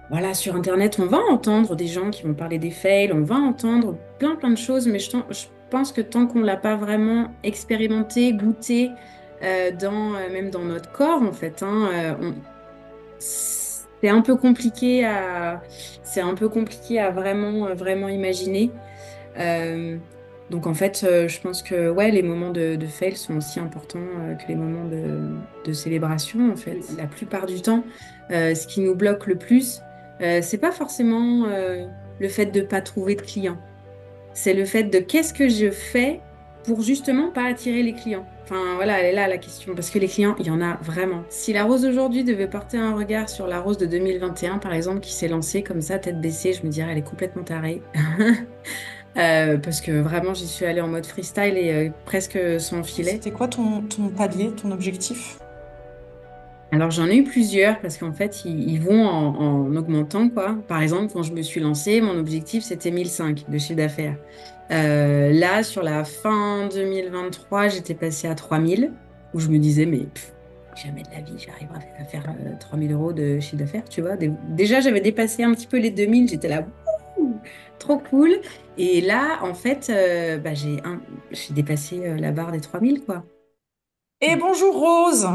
Voilà, sur Internet, on va entendre des gens qui vont parler des fails, on va entendre plein de choses, mais je pense que tant qu'on l'a pas vraiment expérimenté, goûté, même dans notre corps, en fait, c'est un peu compliqué c'est un peu compliqué à vraiment imaginer. Euh, donc en fait, je pense que ouais, les moments de fail sont aussi importants que les moments de célébration. En fait, la plupart du temps, ce qui nous bloque le plus, c'est pas forcément le fait de pas trouver de clients. C'est le fait de qu'est-ce que je fais pour justement pas attirer les clients. Enfin voilà, elle est là la question parce que les clients, il y en a vraiment. Si la rose d'aujourd'hui devait porter un regard sur la rose de 2021, par exemple, qui s'est lancée comme ça, tête baissée, je me dirais elle est complètement tarée. Parce que vraiment, j'y suis allée en mode freestyle et presque sans filet. C'était quoi ton palier, ton objectif? Alors, j'en ai eu plusieurs parce qu'en fait, ils vont en augmentant, quoi. Par exemple, quand je me suis lancée, mon objectif, c'était 1005 de chiffre d'affaires. Là, sur la fin 2023, j'étais passée à 3000, où je me disais, mais jamais de la vie, j'arriverai à faire 3000 euros de chiffre d'affaires, tu vois. Déjà, j'avais dépassé un petit peu les 2000, j'étais là, wouhou, trop cool. Et là, en fait, bah, j'ai dépassé la barre des 3000, quoi. Et bonjour Rose,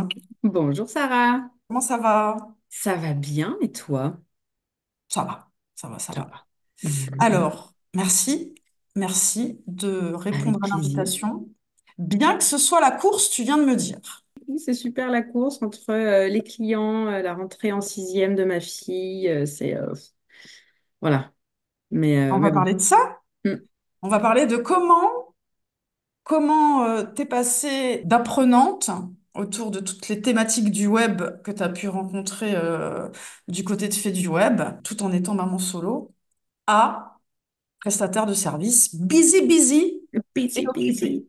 Bonjour Sarah, comment ça va? ça va bien et toi? Ça va, ça va, ça Ça va. va. Mhm. Alors, merci de répondre Avec à plaisir. l'invitation. Bien que ce soit la course, tu viens de me dire. Oui, c'est super la course entre les clients, la rentrée en sixième de ma fille, voilà. On Mais va bon. parler de ça. Mm. On va parler de comment t'es passée d'apprenante autour de toutes les thématiques du web que tu as pu rencontrer du côté de Fait du Web, tout en étant maman solo, à prestataire de service, busy et Busy, occupé. busy.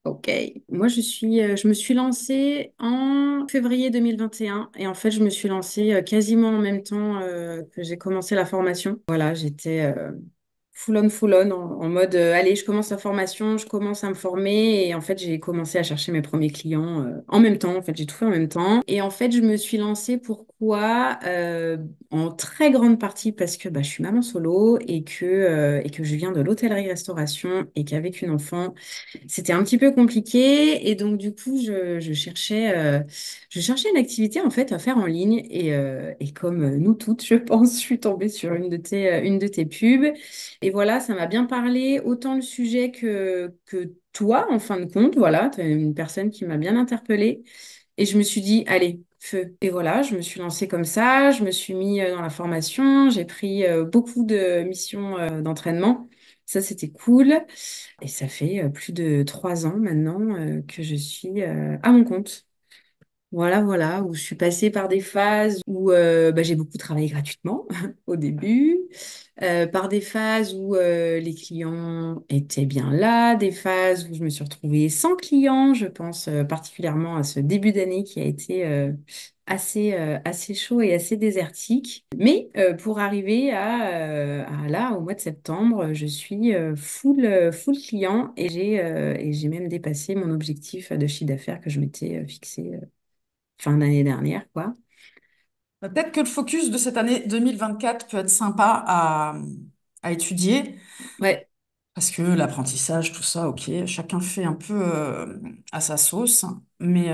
Ok. Moi, je me suis lancée en février 2021 et en fait, je me suis lancée quasiment en même temps que j'ai commencé la formation. Voilà, j'étais full on, en mode allez, je commence la formation, je commence à me former et en fait, j'ai commencé à chercher mes premiers clients en même temps. En fait, j'ai tout fait en même temps et en fait, je me suis lancée pourquoi en très grande partie parce que bah, je suis maman solo et que je viens de l'hôtellerie-restauration et qu'avec une enfant, c'était un petit peu compliqué et donc du coup je cherchais une activité en fait à faire en ligne et comme nous toutes je pense je suis tombée sur une de tes pubs et voilà ça m'a bien parlé autant le sujet que toi en fin de compte voilà tu es une personne qui m'a bien interpellée et je me suis dit allez feu et voilà je me suis lancée comme ça je me suis mis dans la formation j'ai pris beaucoup de missions d'entraînement ça c'était cool et ça fait plus de 3 ans maintenant que je suis à mon compte. Voilà, où je suis passée par des phases où bah, j'ai beaucoup travaillé gratuitement au début, par des phases où les clients étaient bien là, des phases où je me suis retrouvée sans clients. Je pense particulièrement à ce début d'année qui a été assez chaud et assez désertique. Mais pour arriver à là, au mois de septembre, je suis full client et j'ai même dépassé mon objectif de chiffre d'affaires que je m'étais fixé fin d'année dernière, quoi. Peut-être que le focus de cette année 2024 peut être sympa à étudier, Ouais. parce que l'apprentissage, tout ça, ok, chacun fait un peu à sa sauce, mais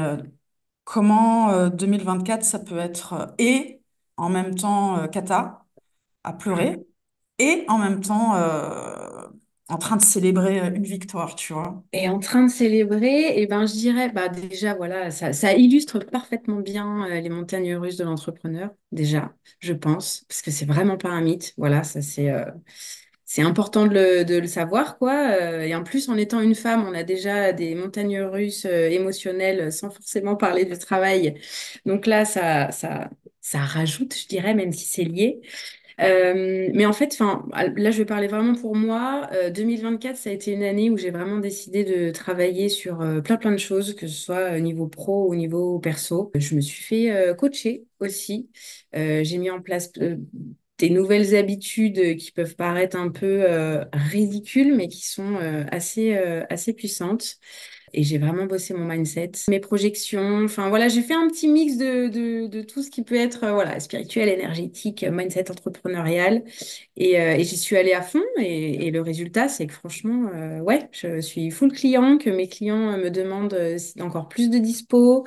comment 2024, ça peut être et en même temps cata, à pleurer, et en même temps en train de célébrer une victoire, tu vois. Et en train de célébrer, eh ben, je dirais, bah, déjà, voilà, ça illustre parfaitement bien les montagnes russes de l'entrepreneur, déjà, je pense, parce que c'est vraiment pas un mythe. Voilà, c'est important de le savoir, quoi. Et en plus, en étant une femme, on a déjà des montagnes russes émotionnelles sans forcément parler du travail. Donc là, ça rajoute, je dirais, même si c'est lié. Mais en fait, enfin, là, je vais parler vraiment pour moi. 2024, ça a été une année où j'ai vraiment décidé de travailler sur plein de choses, que ce soit au niveau pro ou au niveau perso. Je me suis fait coacher aussi. J'ai mis en place des nouvelles habitudes qui peuvent paraître un peu ridicules, mais qui sont assez puissantes. Et j'ai vraiment bossé mon mindset, mes projections. Enfin voilà, j'ai fait un petit mix de tout ce qui peut être voilà, spirituel, énergétique, mindset entrepreneurial. Et j'y suis allée à fond. Et le résultat, c'est que franchement, ouais, je suis full client, que mes clients me demandent encore plus de dispo.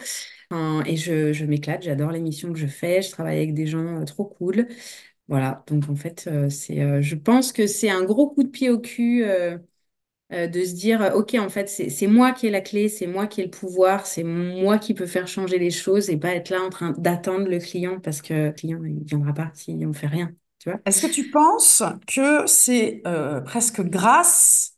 Et je m'éclate, j'adore les missions que je fais. Je travaille avec des gens trop cool. Voilà, donc en fait, je pense que c'est un gros coup de pied au cul. De se dire, OK, en fait, c'est moi qui ai la clé, c'est moi qui ai le pouvoir, c'est moi qui peux faire changer les choses et pas être là en train d'attendre le client parce que le client, il ne viendra pas si on ne fait rien, tu vois? Est-ce que tu penses que c'est presque grâce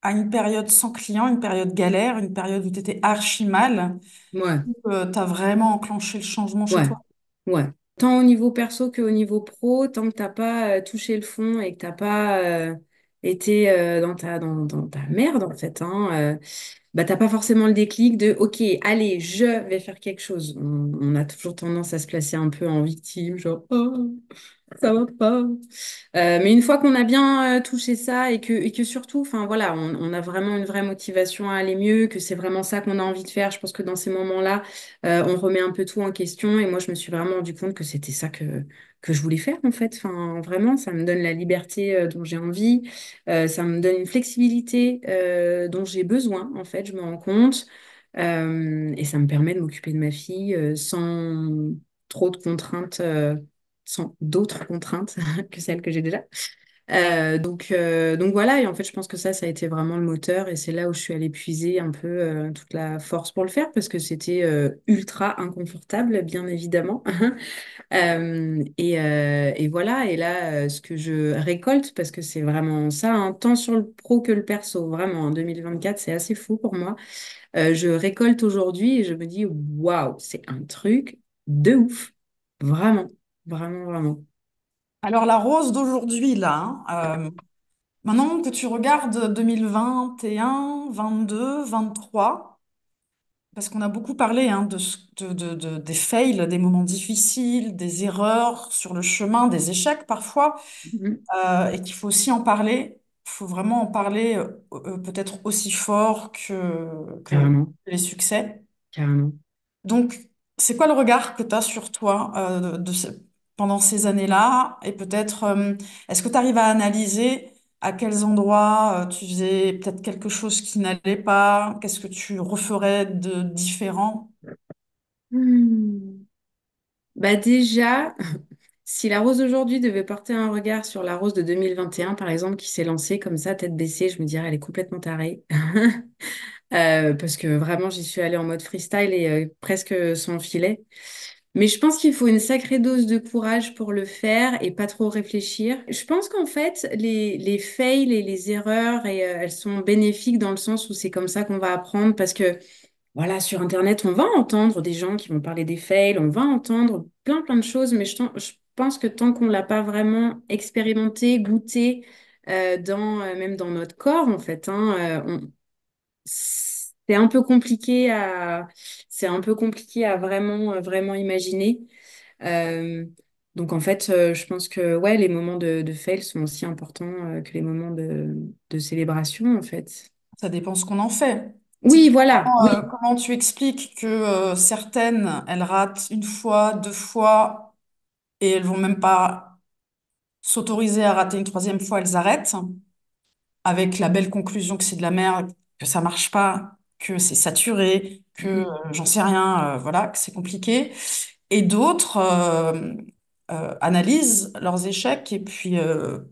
à une période sans client, une période galère, une période où tu étais archi mal, Ouais, que tu as vraiment enclenché le changement chez ouais, toi? ouais. Tant au niveau perso qu'au niveau pro, tant que t'as pas touché le fond et que t'as pas été dans ta merde, en fait, hein, bah, t'as pas forcément le déclic de OK, allez, je vais faire quelque chose. On a toujours tendance à se placer un peu en victime, genre, oh, ça va pas. Mais une fois qu'on a bien touché ça et que surtout, enfin voilà, on a vraiment une vraie motivation à aller mieux, que c'est vraiment ça qu'on a envie de faire. Je pense que dans ces moments-là, on remet un peu tout en question. Et moi, je me suis vraiment rendu compte que c'était ça que je voulais faire en fait. Enfin, vraiment, ça me donne la liberté dont j'ai envie, ça me donne une flexibilité dont j'ai besoin en fait. Je me rends compte. Et ça me permet de m'occuper de ma fille sans trop de contraintes. Sans d'autres contraintes que celles que j'ai déjà. Donc voilà, et en fait, je pense que ça a été vraiment le moteur, et c'est là où je suis allée puiser un peu toute la force pour le faire, parce que c'était ultra inconfortable, bien évidemment. Et voilà, et là, ce que je récolte, parce que c'est vraiment ça, hein, tant sur le pro que le perso, vraiment, en 2024, c'est assez fou pour moi. Je récolte aujourd'hui et je me dis, waouh, c'est un truc de ouf. Vraiment, vraiment, vraiment. Alors, la rose d'aujourd'hui, là, maintenant que tu regardes 2021, 22, 23, parce qu'on a beaucoup parlé hein, des fails, des moments difficiles, des erreurs sur le chemin, des échecs parfois, Mhm. et qu'il faut aussi en parler. Il faut vraiment en parler peut-être aussi fort que Carrément, les succès. carrément. Donc, c'est quoi le regard que tu as sur toi pendant ces années-là? Et peut-être, est-ce que tu arrives à analyser à quels endroits tu faisais peut-être quelque chose qui n'allait pas? Qu'est-ce que tu referais de différent? Hmm. Bah déjà, si la rose d'aujourd'hui devait porter un regard sur la rose de 2021, par exemple, qui s'est lancée comme ça, tête baissée, je me dirais, elle est complètement tarée. Parce que vraiment, j'y suis allée en mode freestyle et presque sans filet. Mais je pense qu'il faut une sacrée dose de courage pour le faire et pas trop réfléchir. Je pense qu'en fait, les fails et les erreurs, elles sont bénéfiques dans le sens où c'est comme ça qu'on va apprendre parce que voilà, sur Internet, on va entendre des gens qui vont parler des fails, on va entendre plein de choses, mais je pense que tant qu'on l'a pas vraiment expérimenté, goûté, même dans notre corps, en fait, hein, c'est un peu compliqué c'est un peu compliqué à vraiment imaginer. Euh, donc, en fait, je pense que, ouais, les moments de fail sont aussi importants, que les moments de célébration, en fait. Ça dépend ce qu'on en fait. Oui, voilà, Typiquement, oui, comment tu expliques que certaines, elles ratent une fois, deux fois, et elles vont même pas s'autoriser à rater une troisième fois, elles arrêtent, avec la belle conclusion que c'est de la merde, que ça marche pas, que c'est saturé, que Mhm. j'en sais rien, voilà, que c'est compliqué. Et d'autres analysent leurs échecs et puis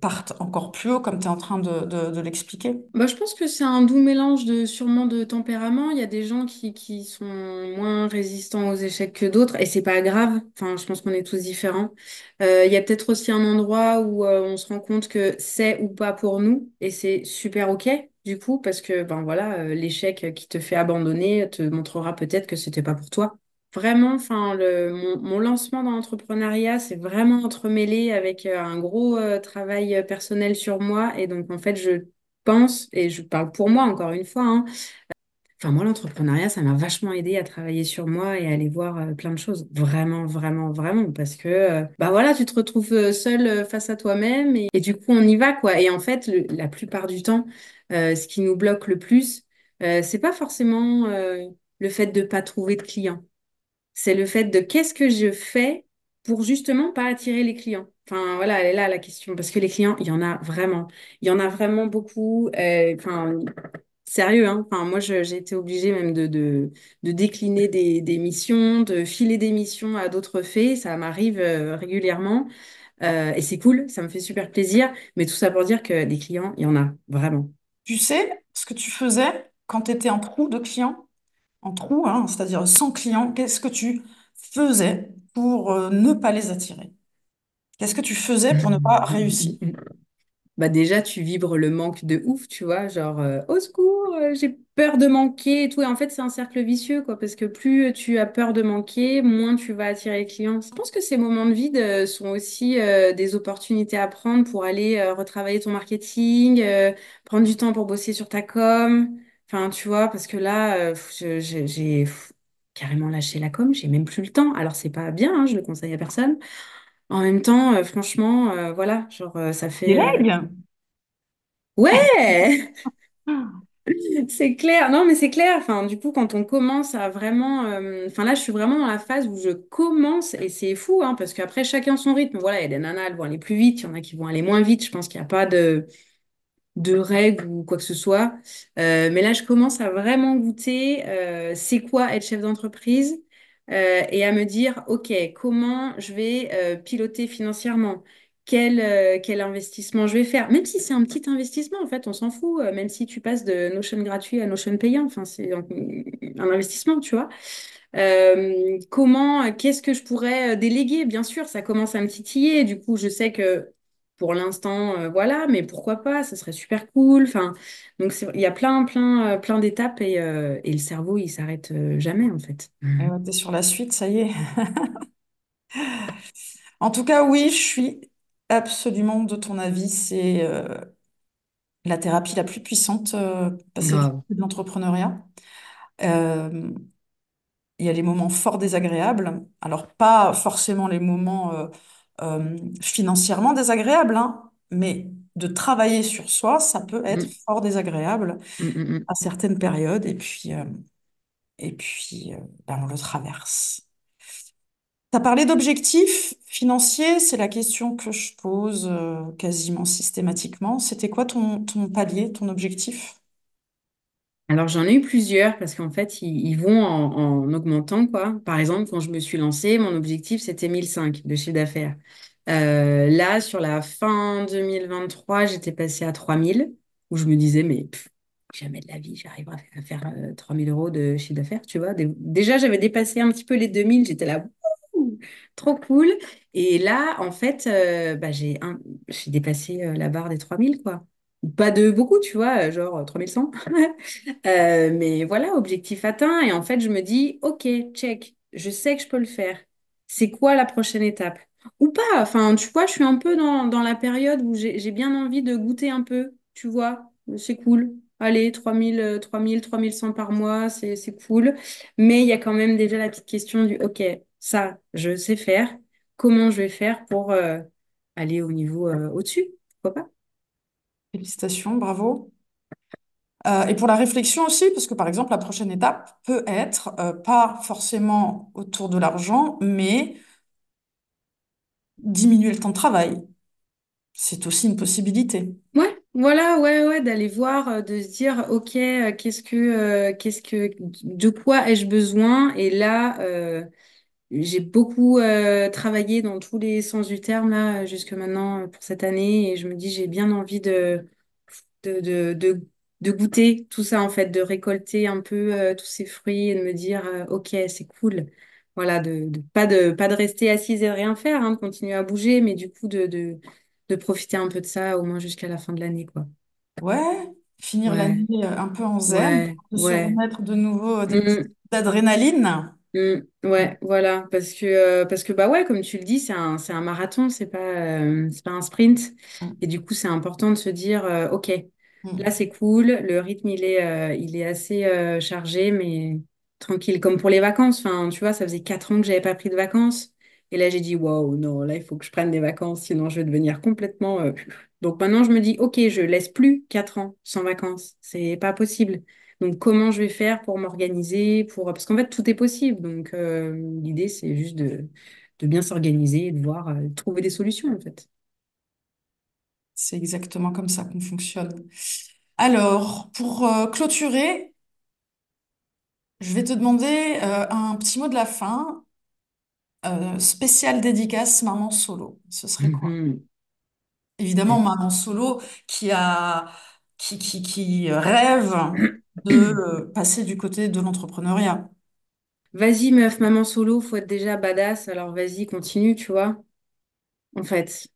partent encore plus haut, comme tu es en train de l'expliquer. Bah, je pense que c'est un doux mélange sûrement de tempérament. Il y a des gens qui sont moins résistants aux échecs que d'autres, et c'est pas grave. Enfin, je pense qu'on est tous différents. Il y a peut-être aussi un endroit où on se rend compte que c'est ou pas pour nous, et c'est super OK, du coup, parce que ben voilà, l'échec qui te fait abandonner te montrera peut-être que c'était pas pour toi. Vraiment, enfin, mon lancement dans l'entrepreneuriat, c'est vraiment entremêlé avec un gros travail personnel sur moi. Et donc, en fait, je pense, et je parle pour moi encore une fois, hein, enfin moi l'entrepreneuriat, ça m'a vachement aidé à travailler sur moi et à aller voir plein de choses. Vraiment, vraiment, vraiment. Parce que bah voilà, tu te retrouves seul face à toi-même et du coup on y va quoi. Et en fait, la plupart du temps, ce qui nous bloque le plus, C'est pas forcément le fait de pas trouver de clients. C'est le fait de qu'est-ce que je fais pour justement pas attirer les clients. Enfin, voilà, elle est là la question. Parce que les clients, il y en a vraiment. Il y en a vraiment beaucoup. Enfin, sérieux, hein. Enfin, moi, j'ai été obligée même de décliner des missions, de filer des missions à d'autres faits. Ça m'arrive régulièrement. Et c'est cool, ça me fait super plaisir. Mais tout ça pour dire que des clients, il y en a vraiment. Tu sais ce que tu faisais quand tu étais en trou de clients, en trou, hein, c'est-à-dire sans clients, qu'est-ce que tu faisais pour ne pas les attirer? Qu'est-ce que tu faisais pour ne pas réussir? Bah déjà, tu vibres le manque de ouf, tu vois, genre au secours, j'ai peur de manquer et tout. Et en fait, c'est un cercle vicieux, quoi, parce que plus tu as peur de manquer, moins tu vas attirer les clients. Je pense que ces moments de vide sont aussi des opportunités à prendre pour aller retravailler ton marketing, prendre du temps pour bosser sur ta com. Enfin, tu vois, parce que là, j'ai carrément lâché la com, j'ai même plus le temps. Alors, c'est pas bien, hein, je le conseille à personne. En même temps, franchement, voilà, genre, ça fait. Délègue. Ouais, c'est clair. Non, mais c'est clair. Enfin, du coup, quand on commence à vraiment. Enfin, là, je suis vraiment dans la phase où je commence, et c'est fou, hein, parce qu'après, chacun son rythme. Voilà, il y a des nanas, elles vont aller plus vite, il y en a qui vont aller moins vite. Je pense qu'il n'y a pas de règles ou quoi que ce soit. Mais là, je commence à vraiment goûter c'est quoi être chef d'entreprise et à me dire, OK, comment je vais piloter financièrement? Quel investissement je vais faire? Même si c'est un petit investissement, en fait, on s'en fout. Même si tu passes de Notion gratuit à Notion payant, enfin, c'est un investissement, tu vois. Qu'est-ce que je pourrais déléguer? Bien sûr, ça commence à me titiller. Du coup, je sais que pour l'instant, voilà, mais pourquoi pas? Ça serait super cool. Enfin, donc il y a plein d'étapes et le cerveau, il s'arrête jamais en fait. T'es sur la suite, ça y est. En tout cas, oui, je suis absolument de ton avis. C'est la thérapie la plus puissante, passer de Grave. l'entrepreneuriat. Euh, il y a les moments fort désagréables. Alors, pas forcément les moments financièrement désagréables, hein, mais de travailler sur soi, ça peut être Mm, fort désagréable mm, mm, mm. à certaines périodes. Ben, on le traverse. Tu as parlé d'objectifs financiers, c'est la question que je pose quasiment systématiquement. C'était quoi ton palier, ton objectif? Alors j'en ai eu plusieurs parce qu'en fait ils vont en augmentant quoi. Par exemple quand je me suis lancée, mon objectif c'était 1005 de chiffre d'affaires. Là sur la fin 2023 j'étais passée à 3000 où je me disais mais jamais de la vie j'arriverai à faire 3000 euros de chiffre d'affaires tu vois. Déjà j'avais dépassé un petit peu les 2000, j'étais là wouhou, trop cool. Et là en fait bah, j'ai dépassé la barre des 3000 quoi. Pas de beaucoup tu vois, genre 3100. Mais voilà, objectif atteint. Et en fait, je me dis, OK, check, je sais que je peux le faire. C'est quoi la prochaine étape? Ou pas. Enfin, tu vois, je suis un peu dans la période où j'ai bien envie de goûter un peu. Tu vois, c'est cool. Allez, 3100 par mois, c'est cool. Mais il y a quand même déjà la petite question du, OK, ça, je sais faire. Comment je vais faire pour aller au niveau au-dessus? Pourquoi pas? Félicitations, bravo. Et pour la réflexion aussi, parce que par exemple, la prochaine étape peut être pas forcément autour de l'argent, mais diminuer le temps de travail. C'est aussi une possibilité. Ouais, voilà, ouais, d'aller voir, de se dire, ok, de quoi ai-je besoin? Et là, j'ai beaucoup travaillé dans tous les sens du terme là jusque maintenant pour cette année, et je me dis, j'ai bien envie de, de, de, de goûter tout ça en fait, de récolter un peu tous ces fruits et de me dire, ok, c'est cool. Voilà, pas de rester assise et de rien faire, hein, de continuer à bouger, mais du coup de profiter un peu de ça au moins jusqu'à la fin de l'année, quoi. Ouais, finir Ouais, l'année un peu en zen, ouais, de se ouais. remettre de nouveau des petites Mm. d'adrénaline. Ouais, voilà, parce que bah ouais, comme tu le dis, c'est un marathon, c'est pas un sprint. Et du coup, c'est important de se dire, ok, là Mm. c'est cool, le rythme il est assez chargé, mais tranquille, comme pour les vacances. Enfin, tu vois, ça faisait 4 ans que j'avais pas pris de vacances, et là j'ai dit, waouh, non, là il faut que je prenne des vacances, sinon je vais devenir complètement. Donc maintenant je me dis, ok, je laisse plus 4 ans sans vacances, c'est pas possible. Donc, comment je vais faire pour m'organiser, pour... Parce qu'en fait, tout est possible. Donc, l'idée, c'est juste de bien s'organiser et de voir, trouver des solutions, en fait. C'est exactement comme ça qu'on fonctionne. Alors, pour clôturer, je vais te demander un petit mot de la fin, spécial dédicace maman solo. Ce serait quoi? Mhm. Évidemment, maman solo qui rêve de passer du côté de l'entrepreneuriat. Vas-y, meuf, maman solo, faut être déjà badass, alors vas-y, continue, tu vois. En fait.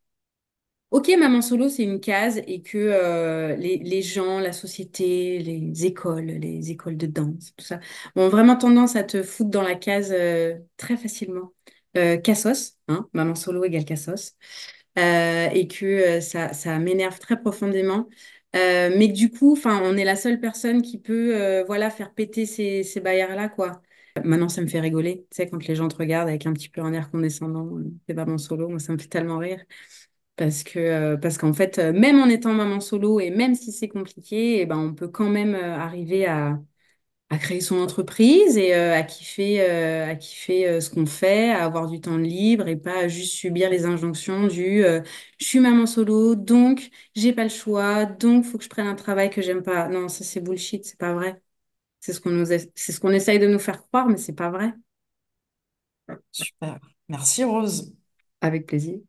Ok, maman solo, c'est une case et que les gens, la société, les écoles de danse, tout ça, ont vraiment tendance à te foutre dans la case très facilement. Cassos, hein, maman solo égale cassos. Et que ça m'énerve très profondément. Mais que du coup, enfin, on est la seule personne qui peut voilà, faire péter ces barrières-là, quoi. Maintenant, ça me fait rigoler. Tu sais, quand les gens te regardent avec un petit peu un air condescendant, t'es maman solo, moi, ça me fait tellement rire. Parce qu'en fait, même en étant maman solo et même si c'est compliqué, eh ben, on peut quand même arriver à créer son entreprise et à kiffer ce qu'on fait, à avoir du temps libre et pas juste subir les injonctions du je suis maman solo, donc j'ai pas le choix, donc faut que je prenne un travail que j'aime pas. Non, ça c'est bullshit, c'est pas vrai. C'est ce qu'on essaye de nous faire croire, mais c'est pas vrai. Super. Merci Rose. Avec plaisir.